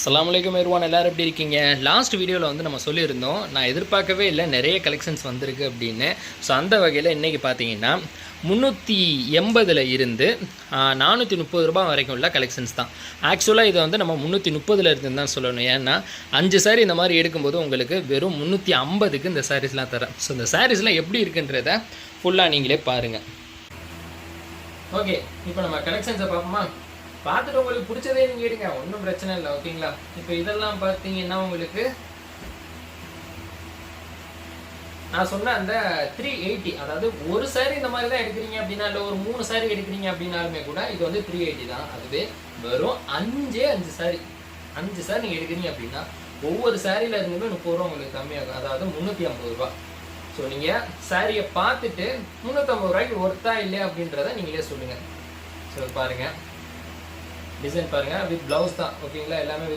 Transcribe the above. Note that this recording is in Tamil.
அஸ்ஸலாமு அலைக்கும் எவ்ரிவான், எல்லாரும் எப்படி இருக்கீங்க? லாஸ்ட் வீடியோவில் வந்து நம்ம சொல்லியிருந்தோம், நான் எதிர்பார்க்கவே இல்லை நிறைய கலெக்ஷன்ஸ் வந்திருக்கு அப்படின்னு. ஸோ அந்த வகையில் இன்றைக்கி பார்த்தீங்கன்னா 380 இருந்து 430 ரூபா வரைக்கும் உள்ள கலெக்ஷன்ஸ் தான். ஆக்சுவலாக இதை வந்து நம்ம 330 இருந்து தான் சொல்லணும். ஏன்னா 5 சாரீ இந்த மாதிரி எடுக்கும்போது உங்களுக்கு வெறும் 350க்கு இந்த சாரீஸ்லாம் தரேன். ஸோ இந்த சாரீஸ்லாம் எப்படி இருக்குன்றத ஃபுல்லாக நீங்களே பாருங்கள். ஓகே, இப்போ நம்ம கலெக்ஷன்ஸை பார்ப்போமா? பார்த்துட்டு உங்களுக்கு பிடிச்சதே நீங்கள் எடுங்க, ஒன்றும் பிரச்சனை இல்லை. ஓகேங்களா? இப்போ இதெல்லாம் பார்த்தீங்கன்னா உங்களுக்கு நான் சொன்ன அந்த 380, அதாவது ஒரு சாரீ இந்த மாதிரி தான் எடுக்கிறீங்க அப்படின்னா, இல்லை ஒரு 3 சாரீ எடுக்கிறீங்க அப்படின்னாலுமே கூட இது வந்து 380 தான். அதுவே வெறும் 5 சாரீ நீங்கள் எடுக்கிறீங்க அப்படின்னா ஒவ்வொரு சாரியில் இருந்துமே 30 ரூபா உங்களுக்கு கம்மியாகும். அதாவது 350 ரூபா. ஸோ நீங்கள் சாரியை பார்த்துட்டு 350 ரூபாய்க்கு ஒர்த்தா இல்லையா அப்படின்றத நீங்களே சொல்லுங்கள். ஸோ பாருங்கள், டிசைன் பாருங்கள், வித் ப்ளவுஸ் தான். ஓகேங்களா? எல்லாமே